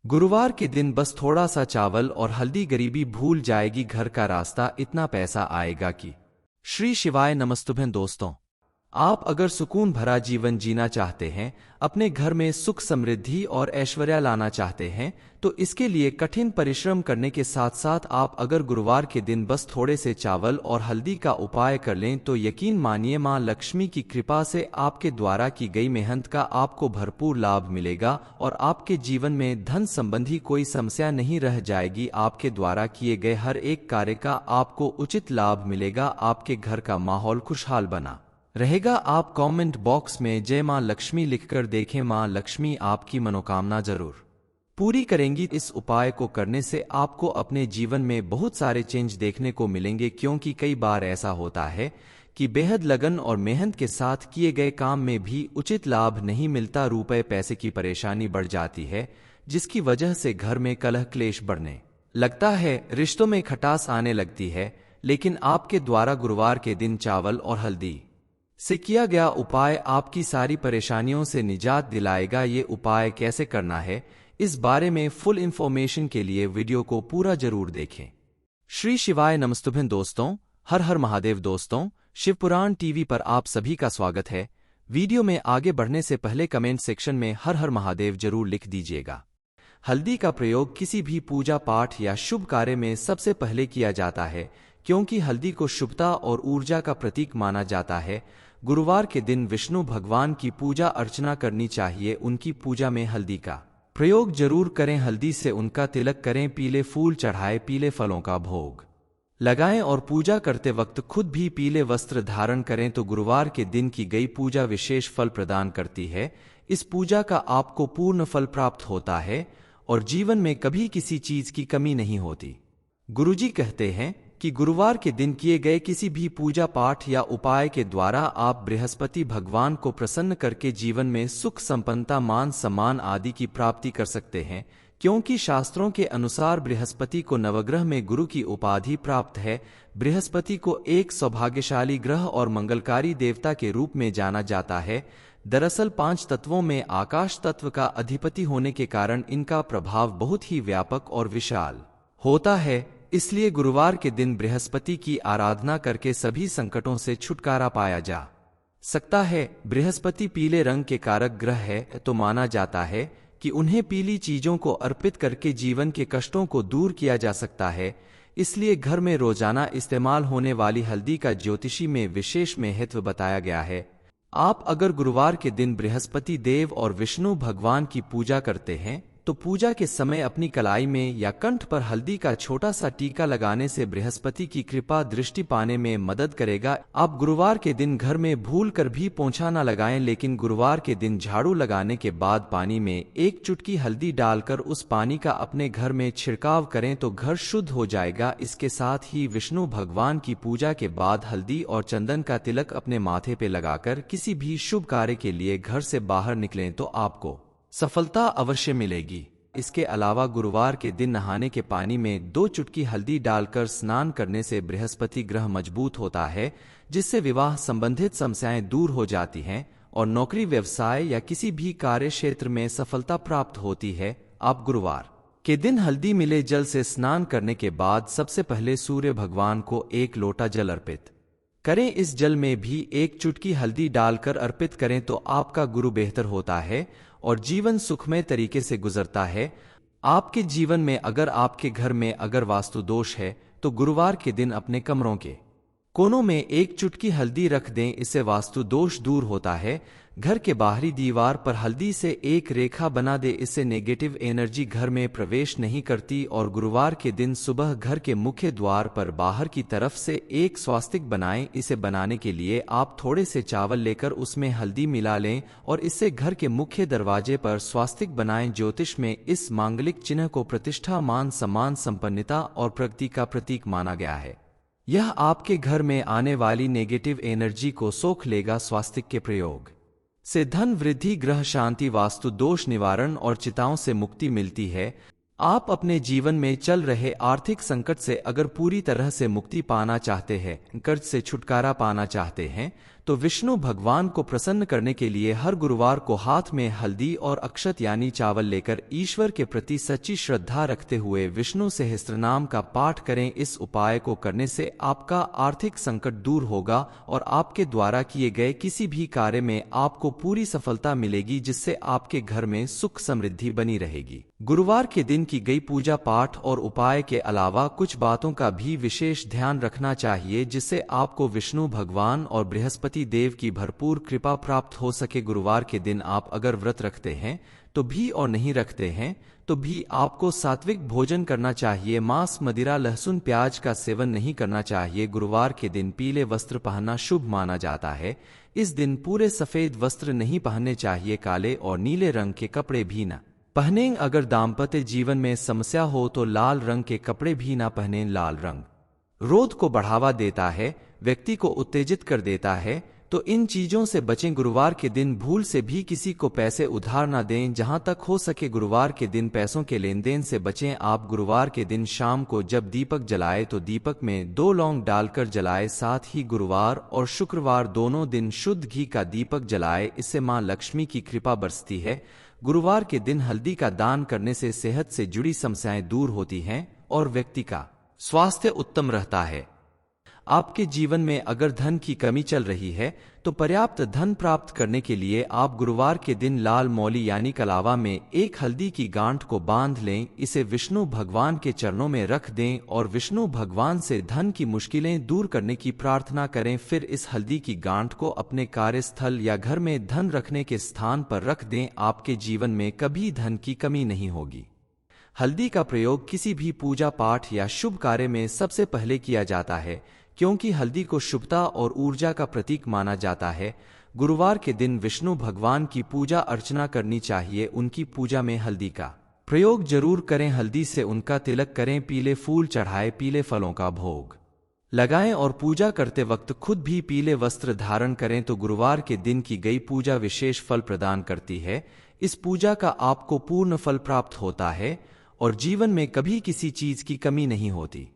गुरुवार के दिन बस थोड़ा सा चावल और हल्दी, गरीबी भूल जाएगी घर का रास्ता, इतना पैसा आएगा कि। श्री शिवाय नमस्तुभ्यं दोस्तों, आप अगर सुकून भरा जीवन जीना चाहते हैं, अपने घर में सुख समृद्धि और ऐश्वर्य लाना चाहते हैं, तो इसके लिए कठिन परिश्रम करने के साथ साथ आप अगर गुरुवार के दिन बस थोड़े से चावल और हल्दी का उपाय कर लें तो यकीन मानिए मां लक्ष्मी की कृपा से आपके द्वारा की गई मेहनत का आपको भरपूर लाभ मिलेगा और आपके जीवन में धन संबंधी कोई समस्या नहीं रह जाएगी। आपके द्वारा किए गए हर एक कार्य का आपको उचित लाभ मिलेगा। आपके घर का माहौल खुशहाल बना रहेगा। आप कमेंट बॉक्स में जय मां लक्ष्मी लिखकर देखें, मां लक्ष्मी आपकी मनोकामना जरूर पूरी करेंगी। इस उपाय को करने से आपको अपने जीवन में बहुत सारे चेंज देखने को मिलेंगे, क्योंकि कई बार ऐसा होता है कि बेहद लगन और मेहनत के साथ किए गए काम में भी उचित लाभ नहीं मिलता, रुपए पैसे की परेशानी बढ़ जाती है, जिसकी वजह से घर में कलह क्लेश बढ़ने लगता है, रिश्तों में खटास आने लगती है। लेकिन आपके द्वारा गुरुवार के दिन चावल और हल्दी से किया गया उपाय आपकी सारी परेशानियों से निजात दिलाएगा। ये उपाय कैसे करना है, इस बारे में फुल इंफॉर्मेशन के लिए वीडियो को पूरा जरूर देखें। श्री शिवाय नमस्तुभ्यं दोस्तों, हर हर महादेव दोस्तों, शिवपुराण टीवी पर आप सभी का स्वागत है। वीडियो में आगे बढ़ने से पहले कमेंट सेक्शन में हर हर महादेव जरूर लिख दीजिएगा। हल्दी का प्रयोग किसी भी पूजा पाठ या शुभ कार्य में सबसे पहले किया जाता है, क्योंकि हल्दी को शुभता और ऊर्जा का प्रतीक माना जाता है। गुरुवार के दिन विष्णु भगवान की पूजा अर्चना करनी चाहिए। उनकी पूजा में हल्दी का प्रयोग जरूर करें। हल्दी से उनका तिलक करें, पीले फूल चढ़ाए, पीले फलों का भोग लगाएं और पूजा करते वक्त खुद भी पीले वस्त्र धारण करें तो गुरुवार के दिन की गई पूजा विशेष फल प्रदान करती है। इस पूजा का आपको पूर्ण फल प्राप्त होता है और जीवन में कभी किसी चीज की कमी नहीं होती। गुरुजी कहते हैं कि गुरुवार के दिन किए गए किसी भी पूजा पाठ या उपाय के द्वारा आप बृहस्पति भगवान को प्रसन्न करके जीवन में सुख संपन्नता, मान सम्मान आदि की प्राप्ति कर सकते हैं, क्योंकि शास्त्रों के अनुसार बृहस्पति को नवग्रह में गुरु की उपाधि प्राप्त है। बृहस्पति को एक सौभाग्यशाली ग्रह और मंगलकारी देवता के रूप में जाना जाता है। दरअसल 5 तत्वों में आकाश तत्व का अधिपति होने के कारण इनका प्रभाव बहुत ही व्यापक और विशाल होता है। इसलिए गुरुवार के दिन बृहस्पति की आराधना करके सभी संकटों से छुटकारा पाया जा सकता है। बृहस्पति पीले रंग के कारक ग्रह है, तो माना जाता है कि उन्हें पीली चीजों को अर्पित करके जीवन के कष्टों को दूर किया जा सकता है। इसलिए घर में रोजाना इस्तेमाल होने वाली हल्दी का ज्योतिषी में विशेष महत्व बताया गया है। आप अगर गुरुवार के दिन बृहस्पति देव और विष्णु भगवान की पूजा करते हैं तो पूजा के समय अपनी कलाई में या कंठ पर हल्दी का छोटा सा टीका लगाने से बृहस्पति की कृपा दृष्टि पाने में मदद करेगा। आप गुरुवार के दिन घर में भूल कर भी पोंछा न लगाएं, लेकिन गुरुवार के दिन झाड़ू लगाने के बाद पानी में 1 चुटकी हल्दी डालकर उस पानी का अपने घर में छिड़काव करें तो घर शुद्ध हो जाएगा। इसके साथ ही विष्णु भगवान की पूजा के बाद हल्दी और चंदन का तिलक अपने माथे पे लगाकर किसी भी शुभ कार्य के लिए घर से बाहर निकलें तो आपको सफलता अवश्य मिलेगी। इसके अलावा गुरुवार के दिन नहाने के पानी में 2 चुटकी हल्दी डालकर स्नान करने से बृहस्पति ग्रह मजबूत होता है, जिससे विवाह संबंधित समस्याएं दूर हो जाती हैं और नौकरी, व्यवसाय या किसी भी कार्य क्षेत्र में सफलता प्राप्त होती है। आप गुरुवार के दिन हल्दी मिले जल से स्नान करने के बाद सबसे पहले सूर्य भगवान को 1 लोटा जल अर्पित करें। इस जल में भी 1 चुटकी हल्दी डालकर अर्पित करें तो आपका गुरु बेहतर होता है और जीवन सुखमय तरीके से गुजरता है। आपके जीवन में अगर आपके घर में अगर वास्तु दोष है तो गुरुवार के दिन अपने कमरों के कोनों में 1 चुटकी हल्दी रख दें, इससे वास्तु दोष दूर होता है। घर के बाहरी दीवार पर हल्दी से 1 रेखा बना दे, इससे नेगेटिव एनर्जी घर में प्रवेश नहीं करती। और गुरुवार के दिन सुबह घर के मुख्य द्वार पर बाहर की तरफ से 1 स्वास्तिक बनाएं। इसे बनाने के लिए आप थोड़े से चावल लेकर उसमें हल्दी मिला लें और इससे घर के मुख्य दरवाजे पर स्वास्तिक बनाएं। ज्योतिष में इस मांगलिक चिन्ह को प्रतिष्ठा, मान सम्मान, संपन्नता और प्रगति का प्रतीक माना गया है। यह आपके घर में आने वाली नेगेटिव एनर्जी को सोख लेगा। स्वास्तिक के प्रयोग से धन वृद्धि, ग्रह शांति, वास्तु दोष निवारण और चिताओं से मुक्ति मिलती है। आप अपने जीवन में चल रहे आर्थिक संकट से अगर पूरी तरह से मुक्ति पाना चाहते हैं, कर्ज से छुटकारा पाना चाहते हैं, तो विष्णु भगवान को प्रसन्न करने के लिए हर गुरुवार को हाथ में हल्दी और अक्षत यानी चावल लेकर ईश्वर के प्रति सच्ची श्रद्धा रखते हुए विष्णु सहस्त्रनाम का पाठ करें। इस उपाय को करने से आपका आर्थिक संकट दूर होगा और आपके द्वारा किए गए किसी भी कार्य में आपको पूरी सफलता मिलेगी, जिससे आपके घर में सुख समृद्धि बनी रहेगी। गुरुवार के दिन की गई पूजा पाठ और उपाय के अलावा कुछ बातों का भी विशेष ध्यान रखना चाहिए, जिससे आपको विष्णु भगवान और बृहस्पति देव की भरपूर कृपा प्राप्त हो सके। गुरुवार के दिन आप अगर व्रत रखते हैं तो भी और नहीं रखते हैं तो भी आपको सात्विक भोजन करना चाहिए। मांस, मदिरा, लहसुन, प्याज का सेवन नहीं करना चाहिए। गुरुवार के दिन पीले वस्त्र पहनना शुभ माना जाता है। इस दिन पूरे सफेद वस्त्र नहीं पहनने चाहिए, काले और नीले रंग के कपड़े भी न पहनें। अगर दाम्पत्य जीवन में समस्या हो तो लाल रंग के कपड़े भी ना पहनें। लाल रंग क्रोध को बढ़ावा देता है, व्यक्ति को उत्तेजित कर देता है, तो इन चीजों से बचें। गुरुवार के दिन भूल से भी किसी को पैसे उधार ना दें। जहां तक हो सके गुरुवार के दिन पैसों के लेन देन से बचें। आप गुरुवार के दिन शाम को जब दीपक जलाए तो दीपक में 2 लौंग डालकर जलाए। साथ ही गुरुवार और शुक्रवार दोनों दिन शुद्ध घी का दीपक जलाए, इससे मां लक्ष्मी की कृपा बरसती है। गुरुवार के दिन हल्दी का दान करने से सेहत से जुड़ी समस्याएं दूर होती हैं और व्यक्ति का स्वास्थ्य उत्तम रहता है। आपके जीवन में अगर धन की कमी चल रही है तो पर्याप्त धन प्राप्त करने के लिए आप गुरुवार के दिन लाल मौली यानी कलावा में एक हल्दी की गांठ को बांध लें। इसे विष्णु भगवान के चरणों में रख दें और विष्णु भगवान से धन की मुश्किलें दूर करने की प्रार्थना करें। फिर इस हल्दी की गांठ को अपने कार्यस्थल या घर में धन रखने के स्थान पर रख दें। आपके जीवन में कभी धन की कमी नहीं होगी। हल्दी का प्रयोग किसी भी पूजा पाठ या शुभ कार्य में सबसे पहले किया जाता है, क्योंकि हल्दी को शुभता और ऊर्जा का प्रतीक माना जाता है। गुरुवार के दिन विष्णु भगवान की पूजा अर्चना करनी चाहिए। उनकी पूजा में हल्दी का प्रयोग जरूर करें। हल्दी से उनका तिलक करें, पीले फूल चढ़ाए, पीले फलों का भोग लगाएं और पूजा करते वक्त खुद भी पीले वस्त्र धारण करें तो गुरुवार के दिन की गई पूजा विशेष फल प्रदान करती है। इस पूजा का आपको पूर्ण फल प्राप्त होता है और जीवन में कभी किसी चीज की कमी नहीं होती।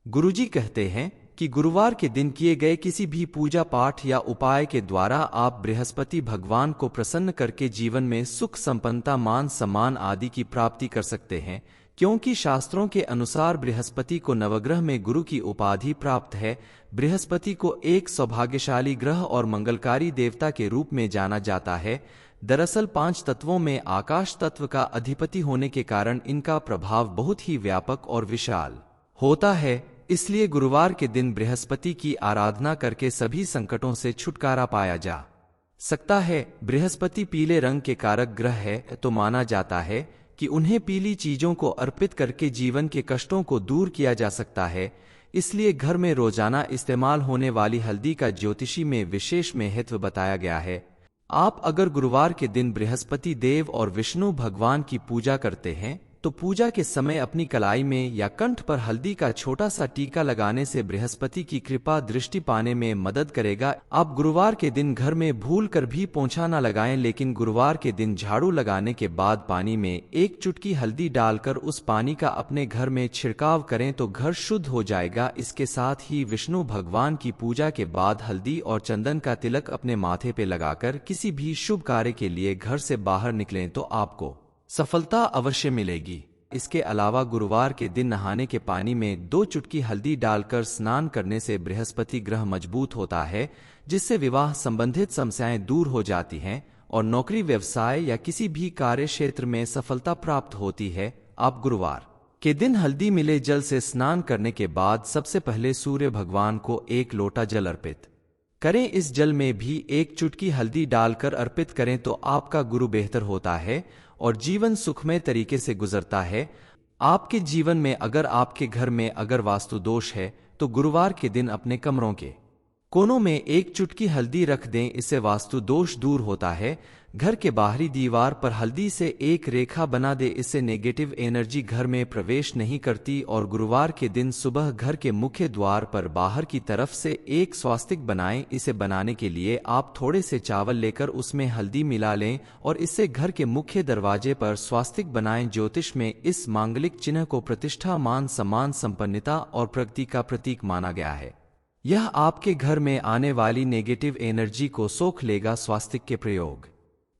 गुरुजी कहते हैं कि गुरुवार के दिन किए गए किसी भी पूजा पाठ या उपाय के द्वारा आप बृहस्पति भगवान को प्रसन्न करके जीवन में सुख, संपन्नता, मान सम्मान आदि की प्राप्ति कर सकते हैं, क्योंकि शास्त्रों के अनुसार बृहस्पति को नवग्रह में गुरु की उपाधि प्राप्त है। बृहस्पति को एक सौभाग्यशाली ग्रह और मंगलकारी देवता के रूप में जाना जाता है। दरअसल 5 तत्वों में आकाश तत्व का अधिपति होने के कारण इनका प्रभाव बहुत ही व्यापक और विशाल होता है। इसलिए गुरुवार के दिन बृहस्पति की आराधना करके सभी संकटों से छुटकारा पाया जा सकता है। बृहस्पति पीले रंग के कारक ग्रह है, तो माना जाता है कि उन्हें पीली चीजों को अर्पित करके जीवन के कष्टों को दूर किया जा सकता है। इसलिए घर में रोजाना इस्तेमाल होने वाली हल्दी का ज्योतिषी में विशेष महत्व बताया गया है। आप अगर गुरुवार के दिन बृहस्पति देव और विष्णु भगवान की पूजा करते हैं तो पूजा के समय अपनी कलाई में या कंठ पर हल्दी का छोटा सा टीका लगाने से बृहस्पति की कृपा दृष्टि पाने में मदद करेगा। आप गुरुवार के दिन घर में भूल कर भी पोंछा न लगाएं, लेकिन गुरुवार के दिन झाड़ू लगाने के बाद पानी में 1 चुटकी हल्दी डालकर उस पानी का अपने घर में छिड़काव करें तो घर शुद्ध हो जाएगा। इसके साथ ही विष्णु भगवान की पूजा के बाद हल्दी और चंदन का तिलक अपने माथे पे लगाकर किसी भी शुभ कार्य के लिए घर से बाहर निकलें तो आपको सफलता अवश्य मिलेगी। इसके अलावा गुरुवार के दिन नहाने के पानी में 2 चुटकी हल्दी डालकर स्नान करने से बृहस्पति ग्रह मजबूत होता है, जिससे विवाह संबंधित समस्याएं दूर हो जाती हैं और नौकरी, व्यवसाय या किसी भी कार्य क्षेत्र में सफलता प्राप्त होती है। आप गुरुवार के दिन हल्दी मिले जल से स्नान करने के बाद सबसे पहले सूर्य भगवान को 1 लोटा जल अर्पित करें। इस जल में भी 1 चुटकी हल्दी डालकर अर्पित करें तो आपका गुरु बेहतर होता है और जीवन सुखमय तरीके से गुजरता है। आपके जीवन में अगर आपके घर में अगर वास्तु दोष है तो गुरुवार के दिन अपने कमरों के कोनों में 1 चुटकी हल्दी रख दें, इससे वास्तु दोष दूर होता है। घर के बाहरी दीवार पर हल्दी से 1 रेखा बना दे, इससे नेगेटिव एनर्जी घर में प्रवेश नहीं करती। और गुरुवार के दिन सुबह घर के मुख्य द्वार पर बाहर की तरफ से 1 स्वास्तिक बनाएं। इसे बनाने के लिए आप थोड़े से चावल लेकर उसमें हल्दी मिला लें और इससे घर के मुख्य दरवाजे पर स्वास्तिक बनाएं। ज्योतिष में इस मांगलिक चिन्ह को प्रतिष्ठा, मान सम्मान, संपन्नता और प्रगति का प्रतीक माना गया है। यह आपके घर में आने वाली नेगेटिव एनर्जी को सोख लेगा। स्वास्थ्य के प्रयोग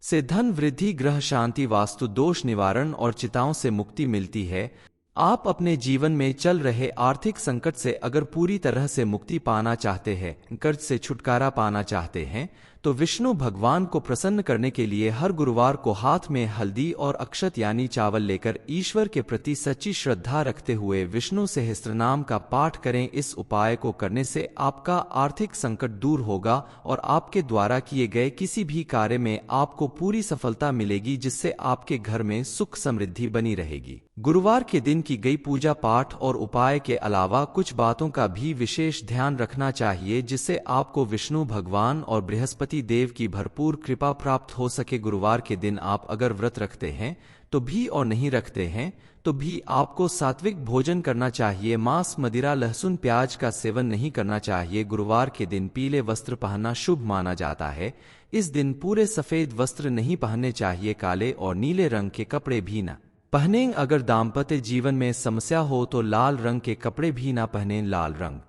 से धन वृद्धि, ग्रह शांति, वास्तु दोष निवारण और चिताओं से मुक्ति मिलती है। आप अपने जीवन में चल रहे आर्थिक संकट से अगर पूरी तरह से मुक्ति पाना चाहते हैं, कर्ज से छुटकारा पाना चाहते हैं, तो विष्णु भगवान को प्रसन्न करने के लिए हर गुरुवार को हाथ में हल्दी और अक्षत यानी चावल लेकर ईश्वर के प्रति सच्ची श्रद्धा रखते हुए विष्णु सहस्त्रनाम का पाठ करें। इस उपाय को करने से आपका आर्थिक संकट दूर होगा और आपके द्वारा किए गए किसी भी कार्य में आपको पूरी सफलता मिलेगी, जिससे आपके घर में सुख समृद्धि बनी रहेगी। गुरुवार के दिन की गई पूजा पाठ और उपाय के अलावा कुछ बातों का भी विशेष ध्यान रखना चाहिए, जिससे आपको विष्णु भगवान और बृहस्पति देव की भरपूर कृपा प्राप्त हो सके। गुरुवार के दिन आप अगर व्रत रखते हैं तो भी और नहीं रखते हैं तो भी आपको सात्विक भोजन करना चाहिए। मांस, मदिरा, लहसुन, प्याज का सेवन नहीं करना चाहिए। गुरुवार के दिन पीले वस्त्र पहनना शुभ माना जाता है। इस दिन पूरे सफेद वस्त्र नहीं पहनने चाहिए। काले और नीले रंग के कपड़े भी न पहनें। अगर दाम्पत्य जीवन में समस्या हो तो लाल रंग के कपड़े भी ना पहनें। लाल रंग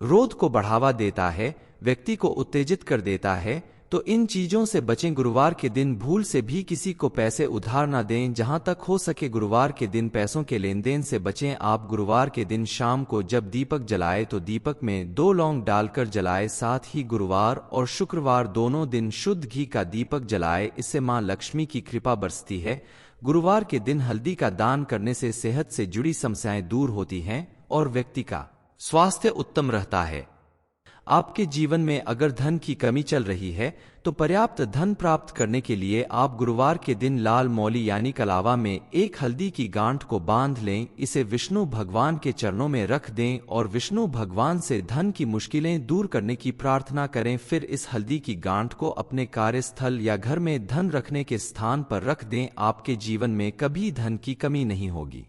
क्रोध को बढ़ावा देता है, व्यक्ति को उत्तेजित कर देता है, तो इन चीजों से बचें। गुरुवार के दिन भूल से भी किसी को पैसे उधार ना दें। जहां तक हो सके गुरुवार के दिन पैसों के लेन देन से बचें। आप गुरुवार के दिन शाम को जब दीपक जलाएं तो दीपक में 2 लौंग डालकर जलाएं। साथ ही गुरुवार और शुक्रवार दोनों दिन शुद्ध घी का दीपक जलाएं। इससे मां लक्ष्मी की कृपा बरसती है। गुरुवार के दिन हल्दी का दान करने से सेहत से जुड़ी समस्याएं दूर होती हैं और व्यक्ति का स्वास्थ्य उत्तम रहता है। आपके जीवन में अगर धन की कमी चल रही है तो पर्याप्त धन प्राप्त करने के लिए आप गुरुवार के दिन लाल मौली यानी कलावा में एक हल्दी की गांठ को बांध लें। इसे विष्णु भगवान के चरणों में रख दें और विष्णु भगवान से धन की मुश्किलें दूर करने की प्रार्थना करें। फिर इस हल्दी की गांठ को अपने कार्यस्थल या घर में धन रखने के स्थान पर रख दें। आपके जीवन में कभी धन की कमी नहीं होगी।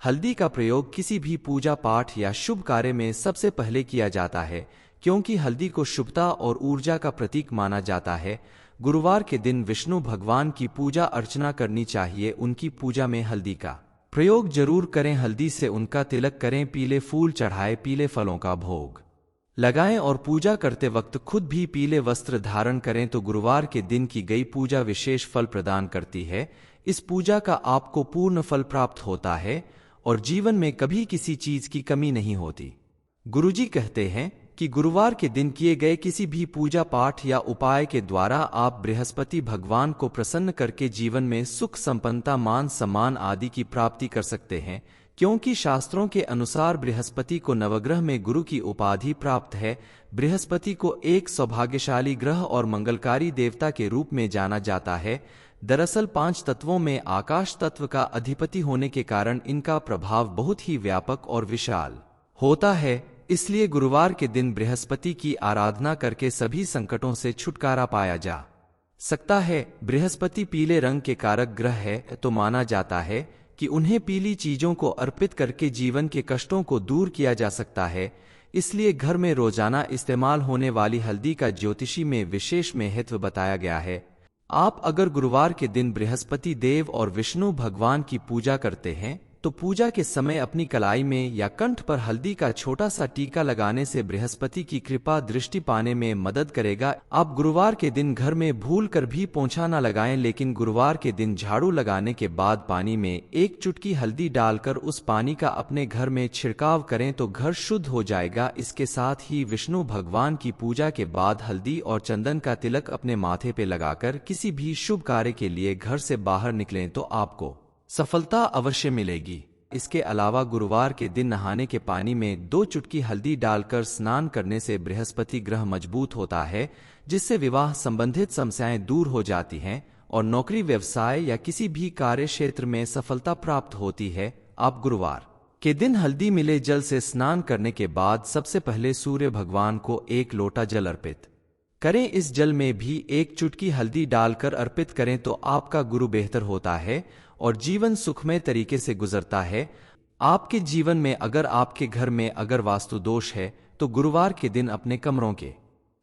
हल्दी का प्रयोग किसी भी पूजा पाठ या शुभ कार्य में सबसे पहले किया जाता है, क्योंकि हल्दी को शुभता और ऊर्जा का प्रतीक माना जाता है। गुरुवार के दिन विष्णु भगवान की पूजा अर्चना करनी चाहिए। उनकी पूजा में हल्दी का प्रयोग जरूर करें। हल्दी से उनका तिलक करें, पीले फूल चढ़ाएं, पीले फलों का भोग लगाएं और पूजा करते वक्त खुद भी पीले वस्त्र धारण करें तो गुरुवार के दिन की गई पूजा विशेष फल प्रदान करती है। इस पूजा का आपको पूर्ण फल प्राप्त होता है और जीवन में कभी किसी चीज की कमी नहीं होती। गुरुजी कहते हैं कि गुरुवार के दिन किए गए किसी भी पूजा पाठ या उपाय के द्वारा आप बृहस्पति भगवान को प्रसन्न करके जीवन में सुख संपन्नता, मान सम्मान आदि की प्राप्ति कर सकते हैं, क्योंकि शास्त्रों के अनुसार बृहस्पति को नवग्रह में गुरु की उपाधि प्राप्त है। बृहस्पति को एक सौभाग्यशाली ग्रह और मंगलकारी देवता के रूप में जाना जाता है। दरअसल 5 तत्वों में आकाश तत्व का अधिपति होने के कारण इनका प्रभाव बहुत ही व्यापक और विशाल होता है। इसलिए गुरुवार के दिन बृहस्पति की आराधना करके सभी संकटों से छुटकारा पाया जा सकता है। बृहस्पति पीले रंग के कारक ग्रह है, तो माना जाता है कि उन्हें पीली चीजों को अर्पित करके जीवन के कष्टों को दूर किया जा सकता है। इसलिए घर में रोजाना इस्तेमाल होने वाली हल्दी का ज्योतिषी में विशेष महत्व बताया गया है। आप अगर गुरुवार के दिन बृहस्पति देव और विष्णु भगवान की पूजा करते हैं तो पूजा के समय अपनी कलाई में या कंठ पर हल्दी का छोटा सा टीका लगाने से बृहस्पति की कृपा दृष्टि पाने में मदद करेगा। आप गुरुवार के दिन घर में भूल कर भी पोंछा न लगाएं, लेकिन गुरुवार के दिन झाड़ू लगाने के बाद पानी में 1 चुटकी हल्दी डालकर उस पानी का अपने घर में छिड़काव करें तो घर शुद्ध हो जाएगा। इसके साथ ही विष्णु भगवान की पूजा के बाद हल्दी और चंदन का तिलक अपने माथे पे लगाकर किसी भी शुभ कार्य के लिए घर से बाहर निकलें तो आपको सफलता अवश्य मिलेगी। इसके अलावा गुरुवार के दिन नहाने के पानी में 2 चुटकी हल्दी डालकर स्नान करने से बृहस्पति ग्रह मजबूत होता है, जिससे विवाह संबंधित समस्याएं दूर हो जाती हैं और नौकरी, व्यवसाय या किसी भी कार्य क्षेत्र में सफलता प्राप्त होती है। आप गुरुवार के दिन हल्दी मिले जल से स्नान करने के बाद सबसे पहले सूर्य भगवान को 1 लोटा जल अर्पित करें। इस जल में भी 1 चुटकी हल्दी डालकर अर्पित करें तो आपका गुरु बेहतर होता है और जीवन सुखमय तरीके से गुजरता है। आपके जीवन में अगर आपके घर में अगर वास्तु दोष है तो गुरुवार के दिन अपने कमरों के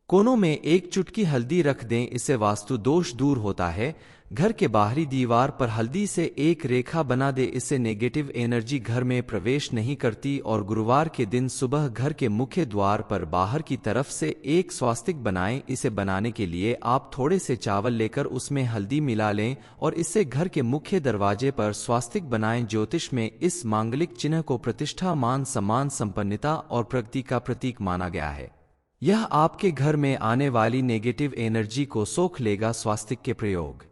कोनों में एक चुटकी हल्दी रख दें, इससे वास्तु दोष दूर होता है। घर के बाहरी दीवार पर हल्दी से एक रेखा बना दे, इससे नेगेटिव एनर्जी घर में प्रवेश नहीं करती। और गुरुवार के दिन सुबह घर के मुख्य द्वार पर बाहर की तरफ से एक स्वास्तिक बनाएं। इसे बनाने के लिए आप थोड़े से चावल लेकर उसमें हल्दी मिला लें और इससे घर के मुख्य दरवाजे पर स्वास्तिक बनाएं। ज्योतिष में इस मांगलिक चिन्ह को प्रतिष्ठा, मान सम्मान, संपन्नता और प्रगति का प्रतीक माना गया है। यह आपके घर में आने वाली नेगेटिव एनर्जी को सोख लेगा। स्वास्तिक के प्रयोग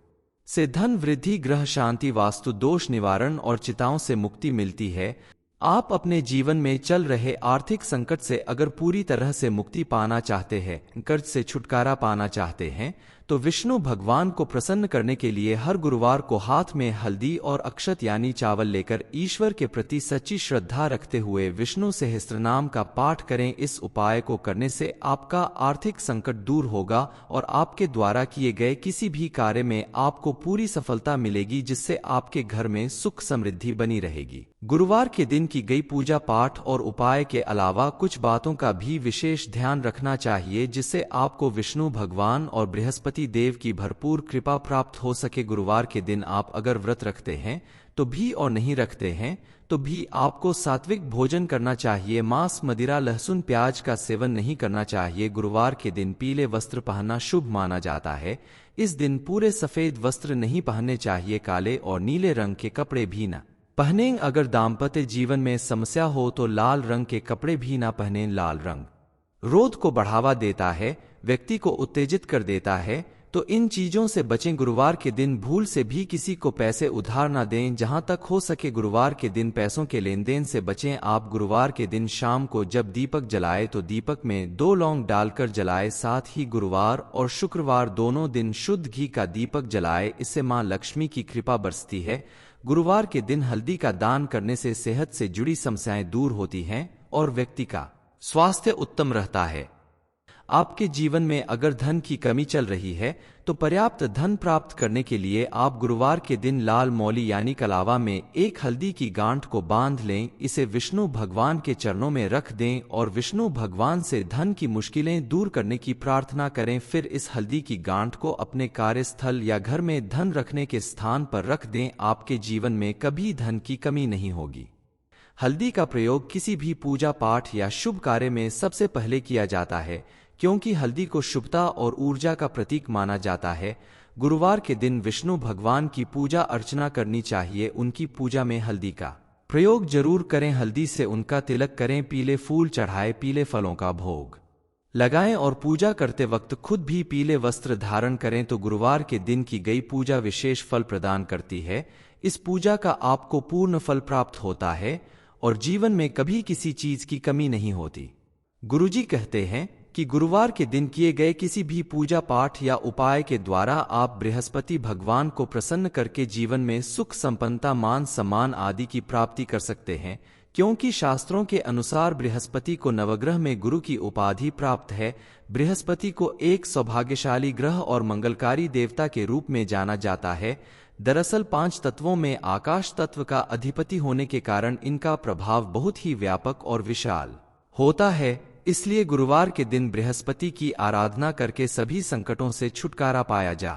से धन वृद्धि, ग्रह शांति, वास्तु दोष निवारण और चिताओं से मुक्ति मिलती है। आप अपने जीवन में चल रहे आर्थिक संकट से अगर पूरी तरह से मुक्ति पाना चाहते हैं, कर्ज से छुटकारा पाना चाहते हैं, तो विष्णु भगवान को प्रसन्न करने के लिए हर गुरुवार को हाथ में हल्दी और अक्षत यानी चावल लेकर ईश्वर के प्रति सच्ची श्रद्धा रखते हुए विष्णु सहस्त्रनाम का पाठ करें। इस उपाय को करने से आपका आर्थिक संकट दूर होगा और आपके द्वारा किए गए किसी भी कार्य में आपको पूरी सफलता मिलेगी, जिससे आपके घर में सुख समृद्धि बनी रहेगी। गुरुवार के दिन की गई पूजा पाठ और उपाय के अलावा कुछ बातों का भी विशेष ध्यान रखना चाहिए, जिससे आपको विष्णु भगवान और बृहस्पति देव की भरपूर कृपा प्राप्त हो सके। गुरुवार के दिन आप अगर व्रत रखते हैं तो भी और नहीं रखते हैं तो भी आपको सात्विक भोजन करना चाहिए। मांस, मदिरा, लहसुन, प्याज का सेवन नहीं करना चाहिए। गुरुवार के दिन पीले वस्त्र पहनना शुभ माना जाता है। इस दिन पूरे सफेद वस्त्र नहीं पहनने चाहिए, काले और नीले रंग के कपड़े भी न पहनें। अगर दाम्पत्य जीवन में समस्या हो तो लाल रंग के कपड़े भी ना पहनें। लाल रंग क्रोध को बढ़ावा देता है, व्यक्ति को उत्तेजित कर देता है, तो इन चीजों से बचें। गुरुवार के दिन भूल से भी किसी को पैसे उधार ना दें। जहां तक हो सके गुरुवार के दिन पैसों के लेन देन से बचें। आप गुरुवार के दिन शाम को जब दीपक जलाए तो दीपक में 2 लौंग डालकर जलाए। साथ ही गुरुवार और शुक्रवार दोनों दिन शुद्ध घी का दीपक जलाए, इससे मां लक्ष्मी की कृपा बरसती है। गुरुवार के दिन हल्दी का दान करने से सेहत से जुड़ी समस्याएं दूर होती हैं और व्यक्ति का स्वास्थ्य उत्तम रहता है। आपके जीवन में अगर धन की कमी चल रही है तो पर्याप्त धन प्राप्त करने के लिए आप गुरुवार के दिन लाल मौली यानी कलावा में एक हल्दी की गांठ को बांध लें। इसे विष्णु भगवान के चरणों में रख दें और विष्णु भगवान से धन की मुश्किलें दूर करने की प्रार्थना करें। फिर इस हल्दी की गांठ को अपने कार्यस्थल या घर में धन रखने के स्थान पर रख दें। आपके जीवन में कभी धन की कमी नहीं होगी। हल्दी का प्रयोग किसी भी पूजा पाठ या शुभ कार्य में सबसे पहले किया जाता है, क्योंकि हल्दी को शुभता और ऊर्जा का प्रतीक माना जाता है। गुरुवार के दिन विष्णु भगवान की पूजा अर्चना करनी चाहिए। उनकी पूजा में हल्दी का प्रयोग जरूर करें। हल्दी से उनका तिलक करें, पीले फूल चढ़ाए, पीले फलों का भोग लगाएं और पूजा करते वक्त खुद भी पीले वस्त्र धारण करें तो गुरुवार के दिन की गई पूजा विशेष फल प्रदान करती है। इस पूजा का आपको पूर्ण फल प्राप्त होता है और जीवन में कभी किसी चीज की कमी नहीं होती। गुरुजी कहते हैं कि गुरुवार के दिन किए गए किसी भी पूजा पाठ या उपाय के द्वारा आप बृहस्पति भगवान को प्रसन्न करके जीवन में सुख, संपन्नता, मान सम्मान आदि की प्राप्ति कर सकते हैं, क्योंकि शास्त्रों के अनुसार बृहस्पति को नवग्रह में गुरु की उपाधि प्राप्त है। बृहस्पति को एक सौभाग्यशाली ग्रह और मंगलकारी देवता के रूप में जाना जाता है। दरअसल 5 तत्वों में आकाश तत्व का अधिपति होने के कारण इनका प्रभाव बहुत ही व्यापक और विशाल होता है। इसलिए गुरुवार के दिन बृहस्पति की आराधना करके सभी संकटों से छुटकारा पाया जा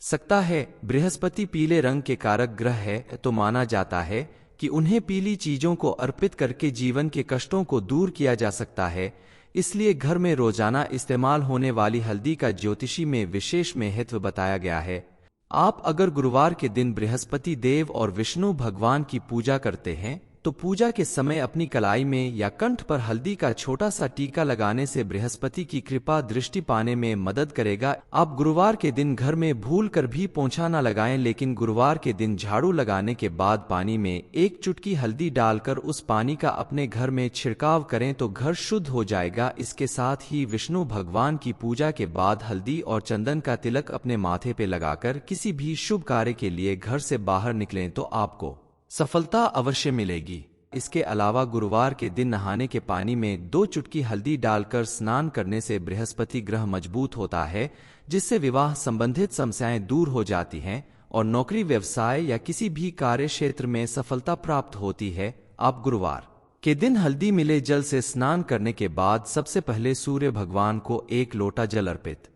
सकता है। बृहस्पति पीले रंग के कारक ग्रह है, तो माना जाता है कि उन्हें पीली चीजों को अर्पित करके जीवन के कष्टों को दूर किया जा सकता है। इसलिए घर में रोजाना इस्तेमाल होने वाली हल्दी का ज्योतिषी में विशेष महत्व बताया गया है। आप अगर गुरुवार के दिन बृहस्पति देव और विष्णु भगवान की पूजा करते हैं तो पूजा के समय अपनी कलाई में या कंठ पर हल्दी का छोटा सा टीका लगाने से बृहस्पति की कृपा दृष्टि पाने में मदद करेगा। आप गुरुवार के दिन घर में भूल कर भी पोंछा न लगाएं, लेकिन गुरुवार के दिन झाड़ू लगाने के बाद पानी में एक चुटकी हल्दी डालकर उस पानी का अपने घर में छिड़काव करें तो घर शुद्ध हो जाएगा। इसके साथ ही विष्णु भगवान की पूजा के बाद हल्दी और चंदन का तिलक अपने माथे पे लगाकर किसी भी शुभ कार्य के लिए घर से बाहर निकलें तो आपको सफलता अवश्य मिलेगी। इसके अलावा गुरुवार के दिन नहाने के पानी में 2 चुटकी हल्दी डालकर स्नान करने से बृहस्पति ग्रह मजबूत होता है, जिससे विवाह संबंधित समस्याएं दूर हो जाती हैं और नौकरी, व्यवसाय या किसी भी कार्य क्षेत्र में सफलता प्राप्त होती है। आप गुरुवार के दिन हल्दी मिले जल से स्नान करने के बाद सबसे पहले सूर्य भगवान को एक लोटा जल अर्पित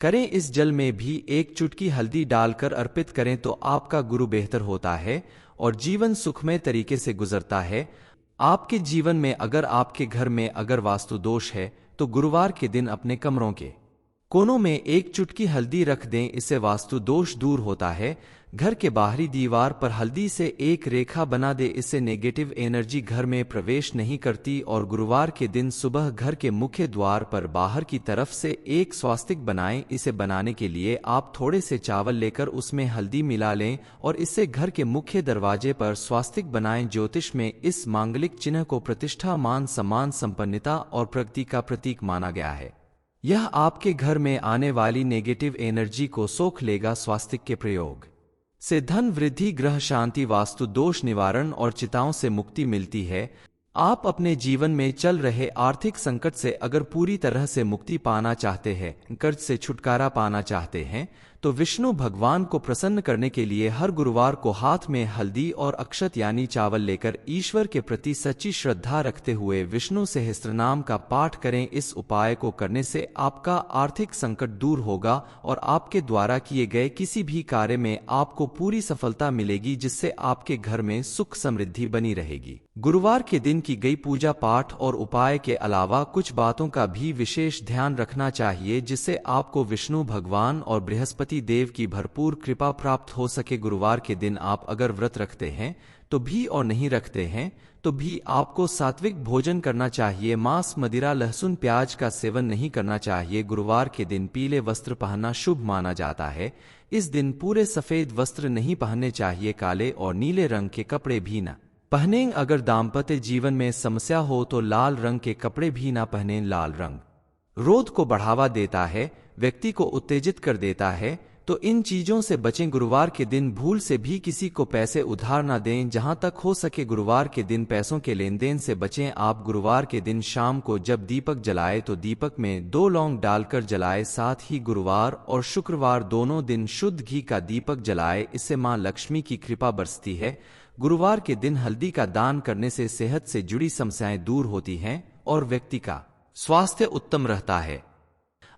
करें। इस जल में भी एक चुटकी हल्दी डालकर अर्पित करें तो आपका गुरु बेहतर होता है और जीवन सुखमय तरीके से गुजरता है। आपके जीवन में अगर आपके घर में अगर वास्तु दोष है तो गुरुवार के दिन अपने कमरों के कोनों में एक चुटकी हल्दी रख दें, इससे वास्तु दोष दूर होता है। घर के बाहरी दीवार पर हल्दी से एक रेखा बना दे, इससे नेगेटिव एनर्जी घर में प्रवेश नहीं करती। और गुरुवार के दिन सुबह घर के मुख्य द्वार पर बाहर की तरफ से एक स्वास्तिक बनाएं। इसे बनाने के लिए आप थोड़े से चावल लेकर उसमें हल्दी मिला लें और इससे घर के मुख्य दरवाजे पर स्वास्तिक बनाएं। ज्योतिष में इस मांगलिक चिन्ह को प्रतिष्ठा, मान सम्मान, संपन्नता और प्रगति का प्रतीक माना गया है। यह आपके घर में आने वाली नेगेटिव एनर्जी को सोख लेगा। स्वास्तिक के प्रयोग से धन वृद्धि, ग्रह शांति, वास्तु दोष निवारण और चिताओं से मुक्ति मिलती है। आप अपने जीवन में चल रहे आर्थिक संकट से अगर पूरी तरह से मुक्ति पाना चाहते हैं, कर्ज से छुटकारा पाना चाहते हैं, तो विष्णु भगवान को प्रसन्न करने के लिए हर गुरुवार को हाथ में हल्दी और अक्षत यानी चावल लेकर ईश्वर के प्रति सच्ची श्रद्धा रखते हुए विष्णु सहस्त्रनाम का पाठ करें। इस उपाय को करने से आपका आर्थिक संकट दूर होगा और आपके द्वारा किए गए किसी भी कार्य में आपको पूरी सफलता मिलेगी, जिससे आपके घर में सुख समृद्धि बनी रहेगी। गुरुवार के दिन की गई पूजा पाठ और उपाय के अलावा कुछ बातों का भी विशेष ध्यान रखना चाहिए, जिससे आपको विष्णु भगवान और बृहस्पति देव की भरपूर कृपा प्राप्त हो सके। गुरुवार के दिन आप अगर व्रत रखते हैं तो भी और नहीं रखते हैं तो भी आपको सात्विक भोजन करना चाहिए। मांस, मदिरा, लहसुन, प्याज का सेवन नहीं करना चाहिए। गुरुवार के दिन पीले वस्त्र पहनना शुभ माना जाता है। इस दिन पूरे सफेद वस्त्र नहीं पहनने चाहिए। काले और नीले रंग के कपड़े भी न पहनें। अगर दाम्पत्य जीवन में समस्या हो तो लाल रंग के कपड़े भी ना पहनें। लाल रंग क्रोध को बढ़ावा देता है, व्यक्ति को उत्तेजित कर देता है, तो इन चीजों से बचें। गुरुवार के दिन भूल से भी किसी को पैसे उधार ना दें। जहां तक हो सके गुरुवार के दिन पैसों के लेन देन से बचें। आप गुरुवार के दिन शाम को जब दीपक जलाए तो दीपक में 2 लौंग डालकर जलाए। साथ ही गुरुवार और शुक्रवार दोनों दिन शुद्ध घी का दीपक जलाए, इससे मां लक्ष्मी की कृपा बरसती है। गुरुवार के दिन हल्दी का दान करने से सेहत से जुड़ी समस्याएं दूर होती हैं और व्यक्ति का स्वास्थ्य उत्तम रहता है।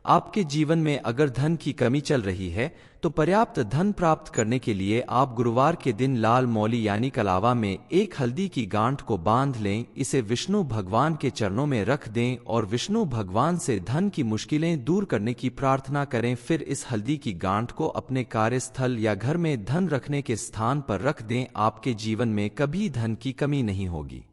आपके जीवन में अगर धन की कमी चल रही है तो पर्याप्त धन प्राप्त करने के लिए आप गुरुवार के दिन लाल मौली यानी कलावा में एक हल्दी की गांठ को बांध लें। इसे विष्णु भगवान के चरणों में रख दें और विष्णु भगवान से धन की मुश्किलें दूर करने की प्रार्थना करें। फिर इस हल्दी की गांठ को अपने कार्यस्थल या घर में धन रखने के स्थान पर रख दें। आपके जीवन में कभी धन की कमी नहीं होगी।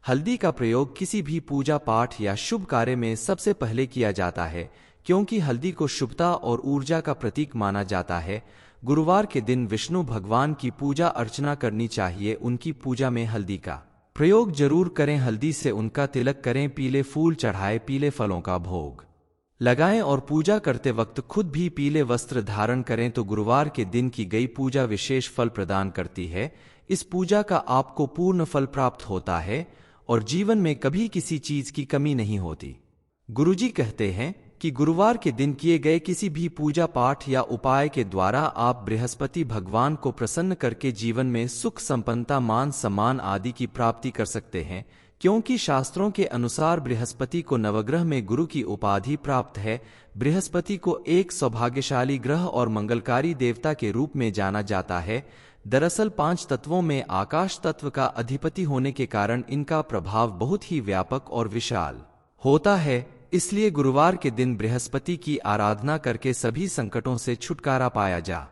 हल्दी का प्रयोग किसी भी पूजा पाठ या शुभ कार्य में सबसे पहले किया जाता है, क्योंकि हल्दी को शुभता और ऊर्जा का प्रतीक माना जाता है। गुरुवार के दिन विष्णु भगवान की पूजा अर्चना करनी चाहिए। उनकी पूजा में हल्दी का प्रयोग जरूर करें। हल्दी से उनका तिलक करें, पीले फूल चढ़ाए, पीले फलों का भोग लगाएं और पूजा करते वक्त खुद भी पीले वस्त्र धारण करें तो गुरुवार के दिन की गई पूजा विशेष फल प्रदान करती है। इस पूजा का आपको पूर्ण फल प्राप्त होता है और जीवन में कभी किसी चीज की कमी नहीं होती। गुरुजी कहते हैं कि गुरुवार के दिन किए गए किसी भी पूजा पाठ या उपाय के द्वारा आप बृहस्पति भगवान को प्रसन्न करके जीवन में सुख, संपन्नता, मान सम्मान आदि की प्राप्ति कर सकते हैं, क्योंकि शास्त्रों के अनुसार बृहस्पति को नवग्रह में गुरु की उपाधि प्राप्त है। बृहस्पति को एक सौभाग्यशाली ग्रह और मंगलकारी देवता के रूप में जाना जाता है। दरअसल 5 तत्वों में आकाश तत्व का अधिपति होने के कारण इनका प्रभाव बहुत ही व्यापक और विशाल होता है। इसलिए गुरुवार के दिन बृहस्पति की आराधना करके सभी संकटों से छुटकारा पाया जा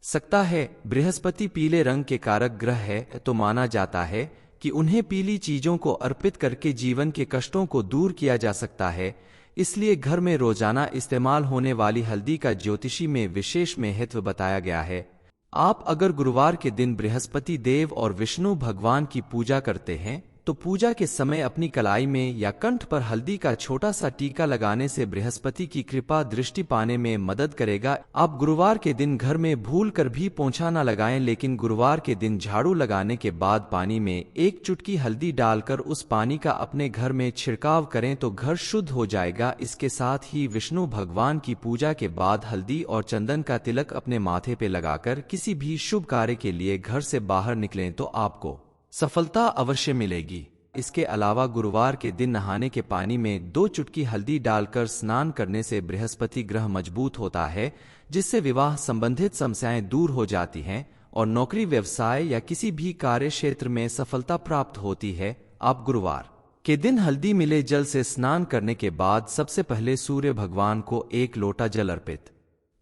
सकता है। बृहस्पति पीले रंग के कारक ग्रह है, तो माना जाता है कि उन्हें पीली चीजों को अर्पित करके जीवन के कष्टों को दूर किया जा सकता है। इसलिए घर में रोजाना इस्तेमाल होने वाली हल्दी का ज्योतिषी में विशेष महत्व बताया गया है। आप अगर गुरुवार के दिन बृहस्पति देव और विष्णु भगवान की पूजा करते हैं तो पूजा के समय अपनी कलाई में या कंठ पर हल्दी का छोटा सा टीका लगाने से बृहस्पति की कृपा दृष्टि पाने में मदद करेगा। आप गुरुवार के दिन घर में भूल कर भी पोंछा न लगाएं, लेकिन गुरुवार के दिन झाड़ू लगाने के बाद पानी में एक चुटकी हल्दी डालकर उस पानी का अपने घर में छिड़काव करें तो घर शुद्ध हो जाएगा। इसके साथ ही विष्णु भगवान की पूजा के बाद हल्दी और चंदन का तिलक अपने माथे पे लगाकर किसी भी शुभ कार्य के लिए घर से बाहर निकलें तो आपको सफलता अवश्य मिलेगी। इसके अलावा गुरुवार के दिन नहाने के पानी में 2 चुटकी हल्दी डालकर स्नान करने से बृहस्पति ग्रह मजबूत होता है, जिससे विवाह संबंधित समस्याएं दूर हो जाती हैं और नौकरी, व्यवसाय या किसी भी कार्य क्षेत्र में सफलता प्राप्त होती है। आप गुरुवार के दिन हल्दी मिले जल से स्नान करने के बाद सबसे पहले सूर्य भगवान को 1 लोटा जल अर्पित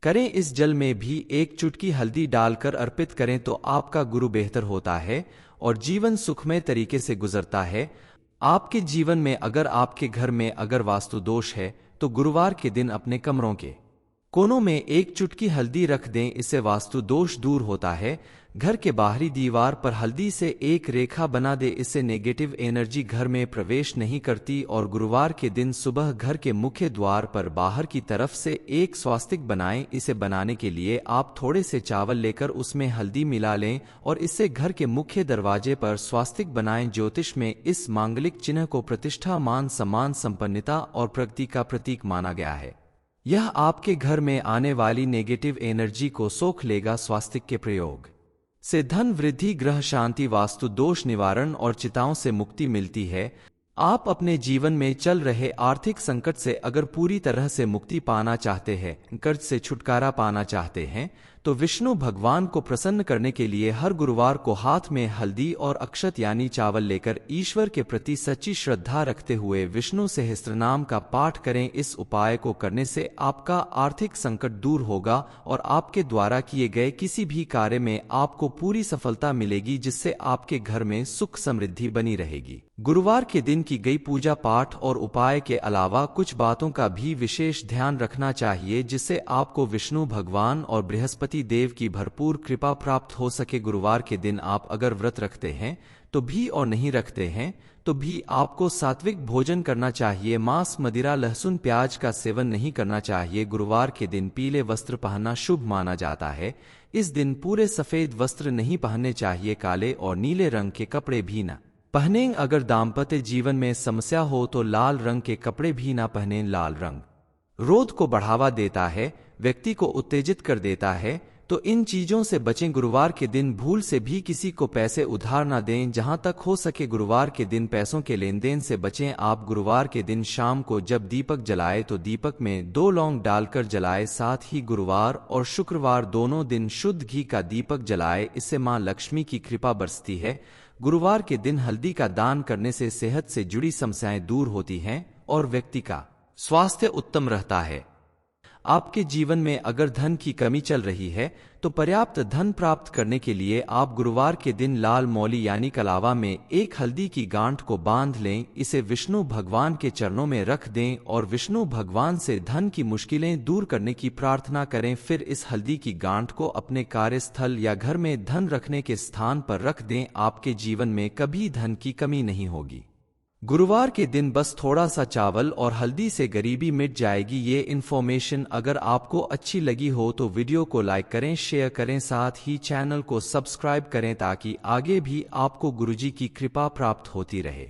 करें। इस जल में भी 1 चुटकी हल्दी डालकर अर्पित करें तो आपका गुरु बेहतर होता है और जीवन सुखमय तरीके से गुजरता है। आपके जीवन में अगर आपके घर में अगर वास्तु दोष है तो गुरुवार के दिन अपने कमरों के कोनों में 1 चुटकी हल्दी रख दें, इससे वास्तु दोष दूर होता है। घर के बाहरी दीवार पर हल्दी से 1 रेखा बना दे, इससे नेगेटिव एनर्जी घर में प्रवेश नहीं करती। और गुरुवार के दिन सुबह घर के मुख्य द्वार पर बाहर की तरफ से 1 स्वास्तिक बनाएं। इसे बनाने के लिए आप थोड़े से चावल लेकर उसमें हल्दी मिला लें और इससे घर के मुख्य दरवाजे पर स्वास्तिक बनाएं। ज्योतिष में इस मांगलिक चिन्ह को प्रतिष्ठा, मान सम्मान, संपन्नता और प्रगति का प्रतीक माना गया है। यह आपके घर में आने वाली नेगेटिव एनर्जी को सोख लेगा। स्वास्तिक के प्रयोग से धन वृद्धि, ग्रह शांति, वास्तु दोष निवारण और चिताओं से मुक्ति मिलती है। आप अपने जीवन में चल रहे आर्थिक संकट से अगर पूरी तरह से मुक्ति पाना चाहते हैं, कर्ज से छुटकारा पाना चाहते हैं, तो विष्णु भगवान को प्रसन्न करने के लिए हर गुरुवार को हाथ में हल्दी और अक्षत यानी चावल लेकर ईश्वर के प्रति सच्ची श्रद्धा रखते हुए विष्णु सहस्त्रनाम का पाठ करें। इस उपाय को करने से आपका आर्थिक संकट दूर होगा और आपके द्वारा किए गए किसी भी कार्य में आपको पूरी सफलता मिलेगी, जिससे आपके घर में सुख समृद्धि बनी रहेगी। गुरुवार के दिन की गई पूजा पाठ और उपाय के अलावा कुछ बातों का भी विशेष ध्यान रखना चाहिए, जिससे आपको विष्णु भगवान और बृहस्पति देव की भरपूर कृपा प्राप्त हो सके। गुरुवार के दिन आप अगर व्रत रखते हैं तो भी और नहीं रखते हैं तो भी आपको सात्विक भोजन करना चाहिए। मांस, मदिरा, लहसुन, प्याज का सेवन नहीं करना चाहिए। गुरुवार के दिन पीले वस्त्र पहनना शुभ माना जाता है। इस दिन पूरे सफेद वस्त्र नहीं पहनने चाहिए, काले और नीले रंग के कपड़े भी न पहनें। अगर दाम्पत्य जीवन में समस्या हो तो लाल रंग के कपड़े भी ना पहनें। लाल रंग क्रोध को बढ़ावा देता है, व्यक्ति को उत्तेजित कर देता है, तो इन चीजों से बचें। गुरुवार के दिन भूल से भी किसी को पैसे उधार ना दें। जहां तक हो सके गुरुवार के दिन पैसों के लेन देन से बचें। आप गुरुवार के दिन शाम को जब दीपक जलाए तो दीपक में 2 लौंग डालकर जलाए। साथ ही गुरुवार और शुक्रवार दोनों दिन शुद्ध घी का दीपक जलाए, इससे मां लक्ष्मी की कृपा बरसती है। गुरुवार के दिन हल्दी का दान करने से सेहत से जुड़ी समस्याएं दूर होती हैं और व्यक्ति का स्वास्थ्य उत्तम रहता है। आपके जीवन में अगर धन की कमी चल रही है तो पर्याप्त धन प्राप्त करने के लिए आप गुरुवार के दिन लाल मौली यानी कलावा में 1 हल्दी की गांठ को बांध लें। इसे विष्णु भगवान के चरणों में रख दें और विष्णु भगवान से धन की मुश्किलें दूर करने की प्रार्थना करें। फिर इस हल्दी की गांठ को अपने कार्यस्थल या घर में धन रखने के स्थान पर रख दें। आपके जीवन में कभी धन की कमी नहीं होगी। गुरुवार के दिन बस थोड़ा सा चावल और हल्दी से गरीबी मिट जाएगी। ये इन्फॉर्मेशन अगर आपको अच्छी लगी हो तो वीडियो को लाइक करें, शेयर करें, साथ ही चैनल को सब्सक्राइब करें ताकि आगे भी आपको गुरुजी की कृपा प्राप्त होती रहे।